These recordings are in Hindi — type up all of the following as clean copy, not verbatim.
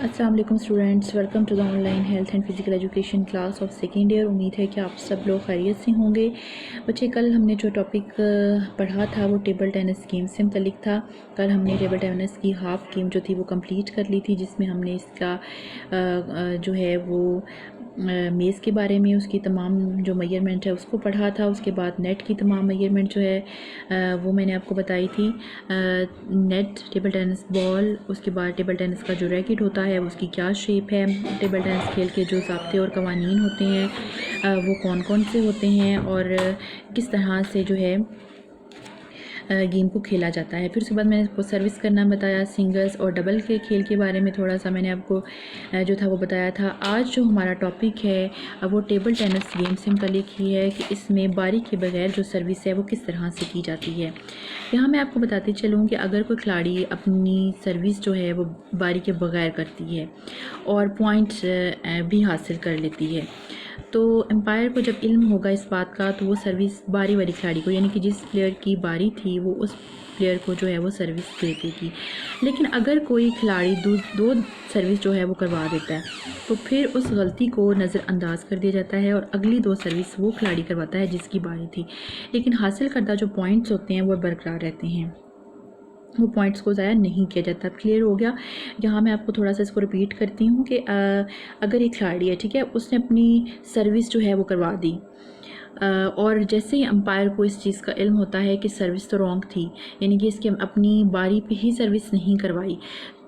अस्सलाम वालेकुम students, welcome to the online health and physical education class of second year. उम्मीद है कि आप सब लोग खैरियत से होंगे। बच्चे, कल हमने जो टॉपिक पढ़ा था वो टेबल टेनिस गेम से मुतल्लिक था। कल हमने टेबल टेनिस की हाफ़ गेम जो थी वो कंप्लीट कर ली थी, जिसमें हमने इसका जो है वो मेज़ के बारे में, उसकी तमाम जो मेजरमेंट है उसको पढ़ा था। उसके बाद नेट की तमाम मेजरमेंट जो है वो मैंने आपको बताई थी। नेट, टेबल टेनिस बॉल, उसके बाद टेबल टेनिस का जो रैकेट होता है उसकी क्या शेप है, टेबल टेनिस खेल के जो ज़ाब्ते और कवानीन होते हैं वो कौन कौन से होते हैं और किस तरह से जो है गेम को खेला जाता है। फिर उसके बाद मैंने आपको सर्विस करना बताया, सिंगल्स और डबल के खेल के बारे में थोड़ा सा मैंने आपको जो था वो बताया था। आज जो हमारा टॉपिक है वो टेबल टेनिस गेम से मुतल्लिक ही है कि इसमें बारी के बगैर जो सर्विस है वो किस तरह से की जाती है। यहाँ मैं आपको बताती चलूँ कि अगर कोई खिलाड़ी अपनी सर्विस जो है वो बारी के बगैर करती है और पॉइंट्स भी हासिल कर लेती है, तो एम्पायर को जब इल्म होगा इस बात का तो वो सर्विस बारी वाली खिलाड़ी को, यानी कि जिस प्लेयर की बारी थी वो उस प्लेयर को जो है वो सर्विस दे देगी। लेकिन अगर कोई खिलाड़ी दो सर्विस जो है वो करवा देता है तो फिर उस गलती को नज़रअंदाज कर दिया जाता है और अगली दो सर्विस वो खिलाड़ी करवाता है जिसकी बारी थी, लेकिन हासिल करदा जो पॉइंट्स होते हैं वो बरकरार रहते हैं, वो पॉइंट्स को ज़ाया नहीं किया जाता। क्लियर हो गया? यहाँ मैं आपको थोड़ा सा इसको रिपीट करती हूँ कि अगर एक खिलाड़ी है, ठीक है, उसने अपनी सर्विस जो है वो करवा दी और जैसे ही अंपायर को इस चीज़ का इल्म होता है कि सर्विस तो रॉन्ग थी, यानी कि इसके अपनी बारी पे ही सर्विस नहीं करवाई,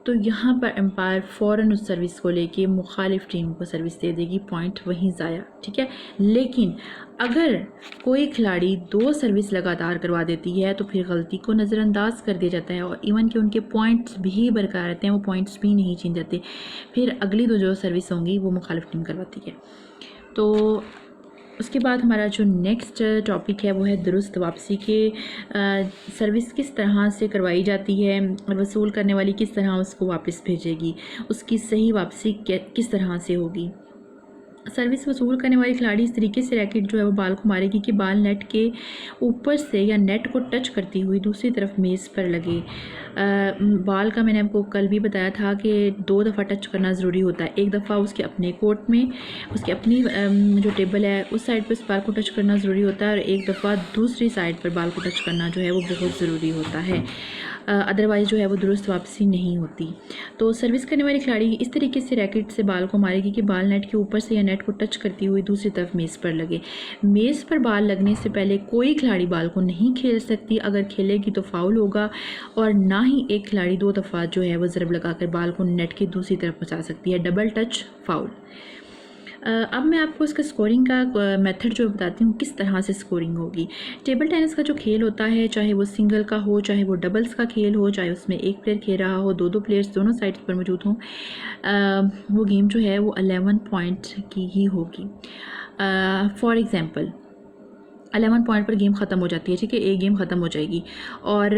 तो यहाँ पर एम्पायर फ़ौरन उस सर्विस को लेके मुखालिफ टीम को सर्विस दे देगी, पॉइंट वहीं ज़ाया, ठीक है। लेकिन अगर कोई खिलाड़ी दो सर्विस लगातार करवा देती है तो फिर गलती को नज़रअंदाज कर दिया जाता है और इवन कि उनके पॉइंट्स भी बरकरार रहते हैं, वो पॉइंट्स भी नहीं छीन जाते। फिर अगली दो जो सर्विस होंगी वो मुखालिफ टीम करवाती है। तो उसके बाद हमारा जो नेक्स्ट टॉपिक है वो है दुरुस्त वापसी के। सर्विस किस तरह से करवाई जाती है और वसूल करने वाली किस तरह उसको वापस भेजेगी, उसकी सही वापसी किस तरह से होगी। सर्विस वसूल करने वाली खिलाड़ी इस तरीके से रैकेट जो है वो बाल को मारेगी कि बाल नेट के ऊपर से या नेट को टच करती हुई दूसरी तरफ मेज़ पर लगे। बाल का मैंने आपको कल भी बताया था कि 2 दफ़ा टच करना ज़रूरी होता है। एक दफ़ा उसके अपने कोर्ट में, उसकी अपनी जो टेबल है उस साइड पर उस बाल को टच करना ज़रूरी होता है और एक दफ़ा दूसरी साइड पर बाल को टच करना जो है वो बहुत ज़रूरी होता है, अदरवाइज़ जो है वो दुरुस्त वापसी नहीं होती। तो सर्विस करने वाली खिलाड़ी इस तरीके से रैकेट से बाल को मारेगी कि बाल नेट के ऊपर से या नेट को टच करती हुई दूसरी तरफ मेज़ पर लगे। मेज़ पर बाल लगने से पहले कोई खिलाड़ी बाल को नहीं खेल सकती, अगर खेलेगी तो फाउल होगा, और ना ही एक खिलाड़ी 2 दफ़ा जो है वो ज़रब लगाकर बाल को नेट की दूसरी तरफ पहुँचा सकती है। Double touch foul. अब मैं आपको इसका स्कोरिंग का मेथड जो बताती हूँ किस तरह से स्कोरिंग होगी। टेबल टेनिस का जो खेल होता है, चाहे वो सिंगल का हो, चाहे वो डबल्स का खेल हो, चाहे उसमें एक प्लेयर खेल रहा हो, दो प्लेयर्स दोनों साइड्स पर मौजूद हों, वो गेम जो है वो 11 पॉइंट की ही होगी। फॉर एग्ज़ाम्पल 11 पॉइंट पर गेम ख़त्म हो जाती है, ठीक है, एक गेम ख़त्म हो जाएगी। और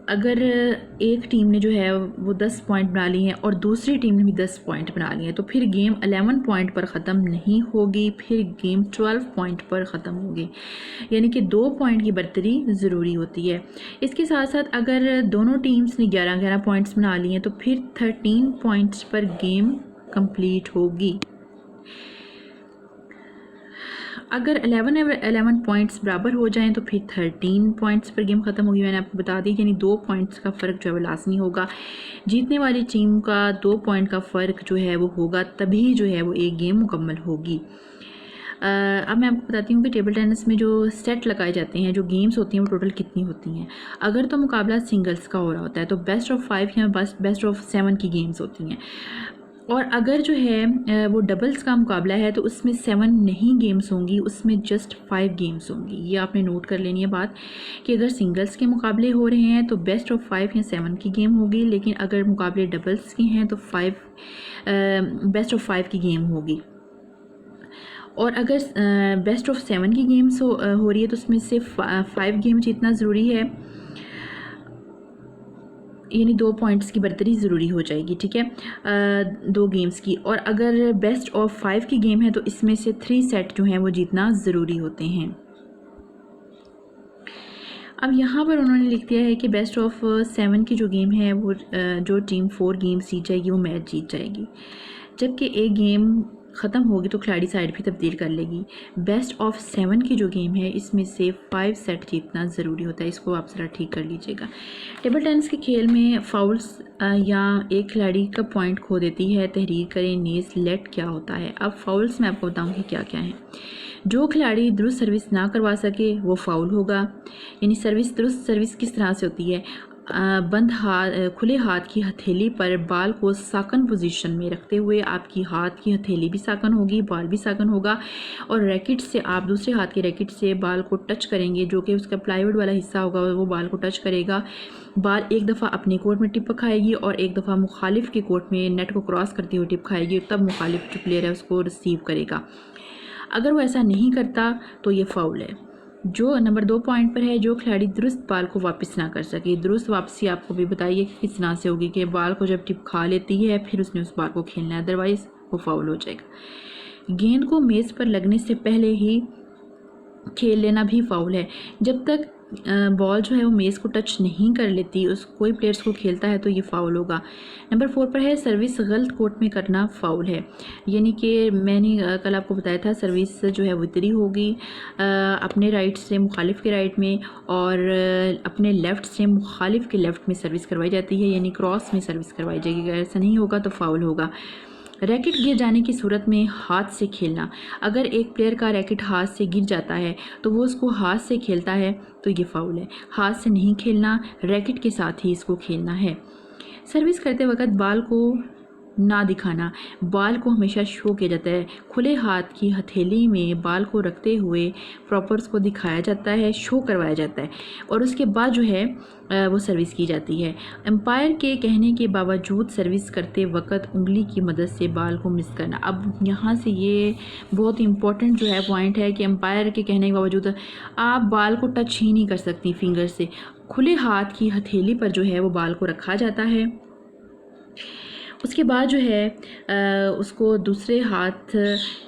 अगर एक टीम ने जो है वो 10 पॉइंट बना लिए हैं और दूसरी टीम ने भी 10 पॉइंट बना लिए हैं, तो फिर गेम 11 पॉइंट पर ख़त्म नहीं होगी, फिर गेम 12 पॉइंट पर ख़त्म होगी, यानी कि 2 पॉइंट की बरतरी ज़रूरी होती है। इसके साथ साथ अगर दोनों टीम्स ने 11 पॉइंट्स बना लिए हैं तो फिर 13 पॉइंट्स पर गेम कंप्लीट होगी। अगर 11 पॉइंट्स बराबर हो जाएं तो फिर 13 पॉइंट्स पर गेम ख़त्म होगी। मैंने आपको बता दी, यानी 2 पॉइंट्स का फ़र्क जो है वो लाज़मी होगा। जीतने वाली टीम का 2 पॉइंट का फ़र्क जो है वो होगा, तभी जो है वो एक गेम मुकम्मल होगी। अब मैं आपको बताती हूँ कि टेबल टेनिस में जो सेट लगाए जाते हैं, जो गेम्स होती हैं, वो टोटल कितनी होती हैं। अगर तो मुकाबला सिंगल्स का हो रहा होता है तो बेस्ट ऑफ 5 या बेस्ट ऑफ 7 की गेम्स होती हैं, और अगर जो है वो डबल्स का मुकाबला है तो उसमें 7 नहीं गेम्स होंगी, उसमें जस्ट 5 गेम्स होंगी। ये आपने नोट कर लेनी है बात कि अगर सिंगल्स के मुकाबले हो रहे हैं तो बेस्ट ऑफ 5 या 7 की गेम होगी, लेकिन अगर मुकाबले डबल्स के हैं तो बेस्ट ऑफ 5 की गेम होगी। और अगर बेस्ट ऑफ 7 की गेम्स हो रही है तो उसमें से 5 गेम जीतना ज़रूरी है, यानी 2 पॉइंट्स की बरतरी ज़रूरी हो जाएगी, ठीक है, 2 गेम्स की। और अगर बेस्ट ऑफ 5 की गेम है तो इसमें से 3 सेट जो हैं वो जीतना ज़रूरी होते हैं। अब यहाँ पर उन्होंने लिख दिया है कि बेस्ट ऑफ 7 की जो गेम है वो जो टीम 4 गेम्स जीत जाएगी वो मैच जीत जाएगी, जबकि एक गेम ख़त्म होगी तो खिलाड़ी साइड भी तब्दील कर लेगी। बेस्ट ऑफ 7 की जो गेम है इसमें से 5 सेट जीतना ज़रूरी होता है, इसको आप ज़रा ठीक कर लीजिएगा। टेबल टेनिस के खेल में फाउल्स या एक खिलाड़ी का पॉइंट खो देती है, तहरीर करें नेस लेट क्या होता है। अब फाउल्स मैं आपको बताऊँगी क्या क्या हैं। जो खिलाड़ी दुरुस्त सर्विस ना करवा सके वो फाउल होगा। यानी दुरुस्त सर्विस किस तरह से होती है, बंद हाथ खुले हाथ की हथेली पर बाल को साकन पोजीशन में रखते हुए आपकी हाथ की हथेली भी साकन होगी, बाल भी साकन होगा, और रैकेट से आप दूसरे हाथ के रैकेट से बाल को टच करेंगे, जो कि उसका प्लाईवुड वाला हिस्सा होगा वो बाल को टच करेगा। बाल एक दफ़ा अपने कोर्ट में टिप खाएगी और एक दफ़ा मुखालिफ के कोर्ट में नेट को क्रॉस करते हुए टिप खाएगी, तब मुखालिफ जो प्लेयर है उसको रिसीव करेगा। अगर वो ऐसा नहीं करता तो ये फाउल है। जो नंबर 2 पॉइंट पर है, जो खिलाड़ी दुरुस्त बाल को वापस ना कर सके। दुरुस्त वापसी आपको भी बताइए कि किस तरह से होगी, कि बाल को जब टिप खा लेती है फिर उसने उस बाल को खेलना है, अदरवाइज़ वो फाउल हो जाएगा। गेंद को मेज़ पर लगने से पहले ही खेल लेना भी फाउल है। जब तक बॉल जो है वो मेज़ को टच नहीं कर लेती, उस कोई प्लेयर्स को खेलता है तो ये फाउल होगा। नंबर 4 पर है, सर्विस गलत कोर्ट में करना फाउल है। यानी कि मैंने कल आपको बताया था सर्विस जो है वितरी होगी अपने राइट से मुखालिफ के राइट में, और अपने लेफ़्ट से मुखालिफ के लेफ़्ट में सर्विस करवाई जाती है, यानी क्रॉस में सर्विस करवाई जाएगी। अगर ऐसा नहीं होगा तो फाउल होगा। रैकेट गिर जाने की सूरत में हाथ से खेलना। अगर एक प्लेयर का रैकेट हाथ से गिर जाता है तो वो उसको हाथ से खेलता है तो ये फाउल है। हाथ से नहीं खेलना, रैकेट के साथ ही इसको खेलना है। सर्विस करते वक्त बाल को ना दिखाना। बाल को हमेशा शो किया जाता है। खुले हाथ की हथेली में बाल को रखते हुए प्रॉपर्स को दिखाया जाता है, शो करवाया जाता है, और उसके बाद जो है वो सर्विस की जाती है। एम्पायर के कहने के बावजूद सर्विस करते वक्त उंगली की मदद से बाल को मिस करना। अब यहाँ से ये बहुत इंपॉर्टेंट जो है पॉइंट है कि एम्पायर के कहने के बावजूद आप बाल को टच ही नहीं कर सकती फिंगर से। खुले हाथ की हथेली पर जो है वो बाल को रखा जाता है, उसके बाद जो है उसको दूसरे हाथ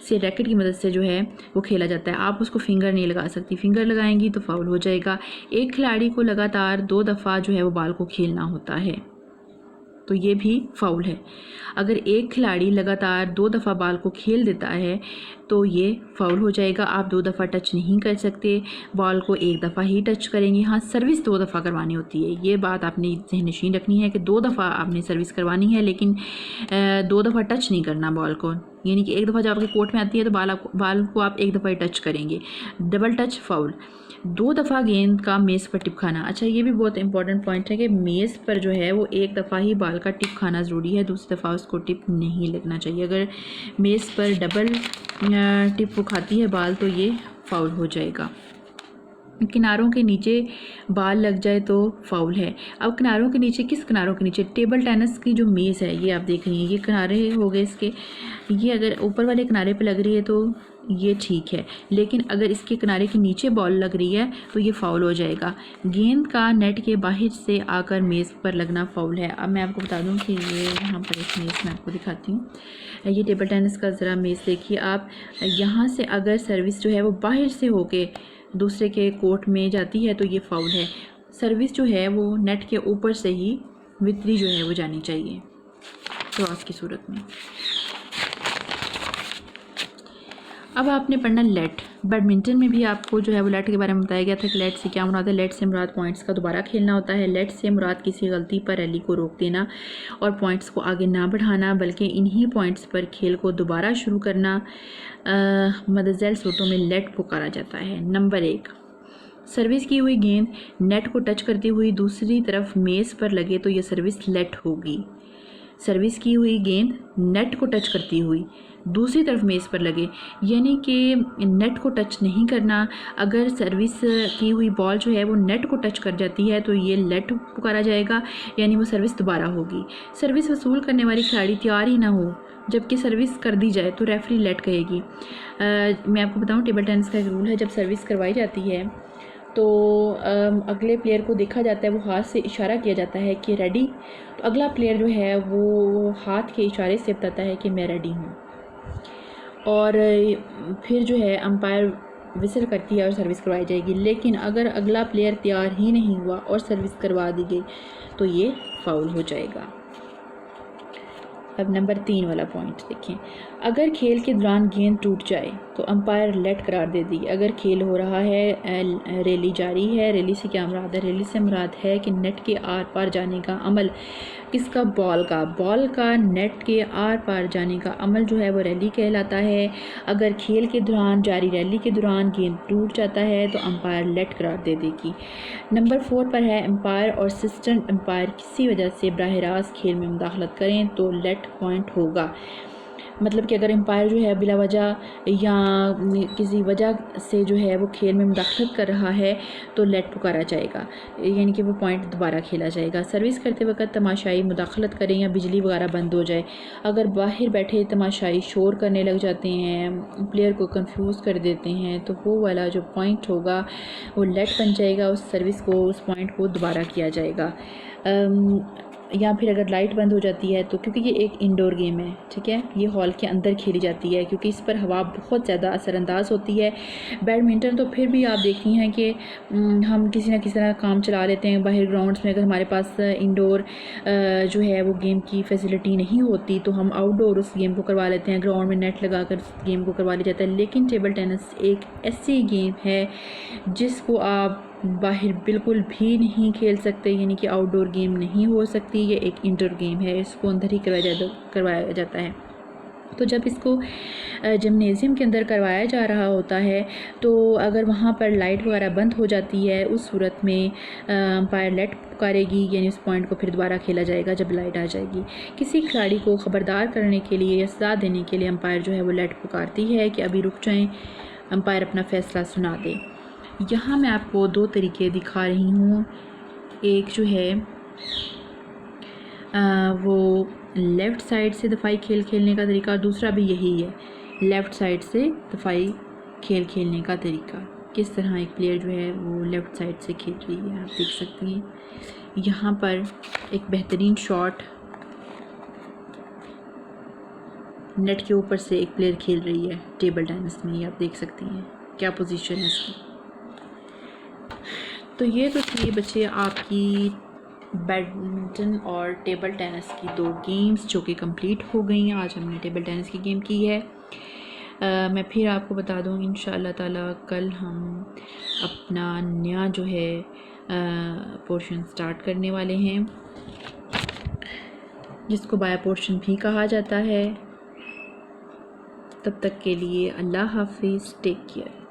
से रैकेट की मदद से जो है वो खेला जाता है। आप उसको फिंगर नहीं लगा सकती, फिंगर लगाएंगी तो फाउल हो जाएगा। एक खिलाड़ी को लगातार 2 दफ़ा जो है वो बाल को खेलना होता है, तो ये भी फाउल है। अगर एक खिलाड़ी लगातार 2 दफ़ा बाल को खेल देता है तो ये फाउल हो जाएगा। आप 2 दफ़ा टच नहीं कर सकते, बॉल को 1 दफ़ा ही टच करेंगे। हाँ, सर्विस 2 दफ़ा करवानी होती है, ये बात आपने ज़हननशीन रखनी है कि 2 दफ़ा आपने सर्विस करवानी है, लेकिन 2 दफ़ा टच नहीं करना बॉल को। यानी कि एक दफ़ा जब आपके कोर्ट में आती है तो बाल को आप 1 दफ़ा ही टच करेंगे, डबल टच फाउल। 2 दफ़ा गेंद का मेज़ पर टिप खाना। अच्छा, ये भी बहुत इंपॉर्टेंट पॉइंट है कि मेज़ पर जो है वो 1 दफ़ा ही बाल का टिप खाना ज़रूरी है, दूसरी दफ़ा उसको टिप नहीं लगना चाहिए। अगर मेज़ पर डबल टिप वो खाती है बाल तो ये फाउल हो जाएगा। किनारों के नीचे बाल लग जाए तो फाउल है। अब किनारों के नीचे, किस किनारों के नीचे? टेबल टेनिस की जो मेज़ है ये आप देख रही हैं, ये किनारे हो गए इसके, ये अगर ऊपर वाले किनारे पे लग रही है तो ये ठीक है, लेकिन अगर इसके किनारे के नीचे बॉल लग रही है तो ये फाउल हो जाएगा। गेंद का नेट के बाहर से आकर मेज़ पर लगना फाउल है। अब मैं आपको बता दूं कि ये यहाँ पर एक मेज़ मैं आपको दिखाती हूँ। ये टेबल टेनिस का ज़रा मेज़ देखिए आप। यहाँ से अगर सर्विस जो है वो बाहर से होके दूसरे के कोर्ट में जाती है तो ये फाउल है। सर्विस जो है वो नेट के ऊपर से ही वितरी जो है वो जानी चाहिए क्रॉस की सूरत में। अब आपने पढ़ना लेट। बैडमिंटन में भी आपको जो है वो लेट के बारे में बताया गया था कि लेट से क्या मुराद है। लेट से मुराद पॉइंट्स का दोबारा खेलना होता है। लेट से मुराद किसी गलती पर रैली को रोक देना और पॉइंट्स को आगे ना बढ़ाना, बल्कि इन्हीं पॉइंट्स पर खेल को दोबारा शुरू करना मदज़ैल सूरतों में लेट पुकारा जाता है। नंबर 1, सर्विस की हुई गेंद नेट को टच करती हुई दूसरी तरफ मेज़ पर लगे तो यह सर्विस लेट होगी। सर्विस की हुई गेंद नेट को टच करती हुई दूसरी तरफ मेज़ पर लगे, यानी कि नेट को टच नहीं करना। अगर सर्विस की हुई बॉल जो है वो नेट को टच कर जाती है तो ये लेट पुकारा जाएगा, यानी वो सर्विस दोबारा होगी। सर्विस वसूल करने वाली खिलाड़ी तैयार ही ना हो जबकि सर्विस कर दी जाए तो रेफरी लेट कहेगी। मैं आपको बताऊं, टेबल टेनिस का एक रूल है, जब सर्विस करवाई जाती है तो अगले प्लेयर को देखा जाता है, वो हाथ से इशारा किया जाता है कि रेडी, तो अगला प्लेयर जो है वो हाथ के इशारे से बताता है कि मैं रेडी हूँ, और फिर जो है अंपायर विसल करती है और सर्विस करवाई जाएगी। लेकिन अगर अगला प्लेयर तैयार ही नहीं हुआ और सर्विस करवा दी गई तो ये फाउल हो जाएगा। अब नंबर 3 वाला पॉइंट देखें, अगर खेल के दौरान गेंद टूट जाए तो अंपायर लेट करार दे दी। अगर खेल हो रहा है, रैली जारी है, रैली से क्या मुराद है? रैली से मुराद है कि नेट के आर पार जाने का अमल किसका? बॉल का नेट के आर पार जाने का अमल जो है वो रैली कहलाता है। अगर खेल के दौरान जारी रैली के दौरान गेंद टूट जाता है तो अंपायर लेट करार दे देगी। नंबर 4 पर है, अंपायर और असिस्टेंट अंपायर किसी वजह से बराह रास्त खेल में मुदाखलत करें तो लेट पॉइंट होगा। मतलब कि अगर एम्पायर जो है बिला वजह या किसी वजह से जो है वो खेल में मुदाखलत कर रहा है तो लेट पुकारा जाएगा, यानी कि वो पॉइंट दोबारा खेला जाएगा। सर्विस करते वक्त तमाशाई मुदाखलत करें या बिजली वगैरह बंद हो जाए, अगर बाहर बैठे तमाशाई शोर करने लग जाते हैं, प्लेयर को कंफ्यूज कर देते हैं, तो वो वाला जो पॉइंट होगा वो लेट बन जाएगा। उस सर्विस को, उस पॉइंट को दोबारा किया जाएगा। या फिर अगर लाइट बंद हो जाती है तो, क्योंकि ये एक इंडोर गेम है, ठीक है, ये हॉल के अंदर खेली जाती है, क्योंकि इस पर हवा बहुत ज़्यादा असरअंदाज होती है। बैडमिंटन तो फिर भी आप देखती हैं कि हम किसी ना किसी तरह काम चला लेते हैं बाहर ग्राउंड्स में। अगर हमारे पास इंडोर जो है वो गेम की फैसिलिटी नहीं होती तो हम आउटडोर उस गेम को करवा लेते हैं, ग्राउंड में नेट लगा कर उस गेम को करवा लिया जाता है। लेकिन टेबल टेनिस एक ऐसी गेम है जिसको आप बाहर बिल्कुल भी नहीं खेल सकते, यानी कि आउटडोर गेम नहीं हो सकती, ये एक इंडोर गेम है, इसको अंदर ही करवाया जाता है। तो जब इसको जिम्नेज़ियम के अंदर करवाया जा रहा होता है तो अगर वहाँ पर लाइट वगैरह बंद हो जाती है, उस सूरत में अंपायर लेट पुकारेगी, यानी उस पॉइंट को फिर दोबारा खेला जाएगा जब लाइट आ जाएगी। किसी खिलाड़ी को ख़बरदार करने के लिए या सज़ा देने के लिए अंपायर जो है वो लेट पुकारती है कि अभी रुक जाएँ, अंपायर अपना फ़ैसला सुना दे। यहाँ मैं आपको 2 तरीके दिखा रही हूँ, एक जो है वो लेफ़्ट साइड से दफ़ाई खेल खेलने का तरीका, और दूसरा भी यही है, लेफ़्ट साइड से दफ़ाई खेल खेलने का तरीका। किस तरह एक प्लेयर जो है वो लेफ़्ट साइड से खेल रही है, आप देख सकती हैं। यहाँ पर एक बेहतरीन शॉट नेट के ऊपर से एक प्लेयर खेल रही है टेबल टेनिस में, ये आप देख सकती हैं क्या पोजीशन है इसकी। तो ये तो थी बच्चे आपकी बैडमिंटन और टेबल टेनिस की 2 गेम्स जो कि कंप्लीट हो गई हैं। आज हमने टेबल टेनिस की गेम की है। मैं फिर आपको बता दूँ इंशाअल्लाह ताला कल हम अपना नया जो है पोर्शन स्टार्ट करने वाले हैं, जिसको बाया पोर्शन भी कहा जाता है। तब तक के लिए अल्लाह हाफिज़, टेक केयर।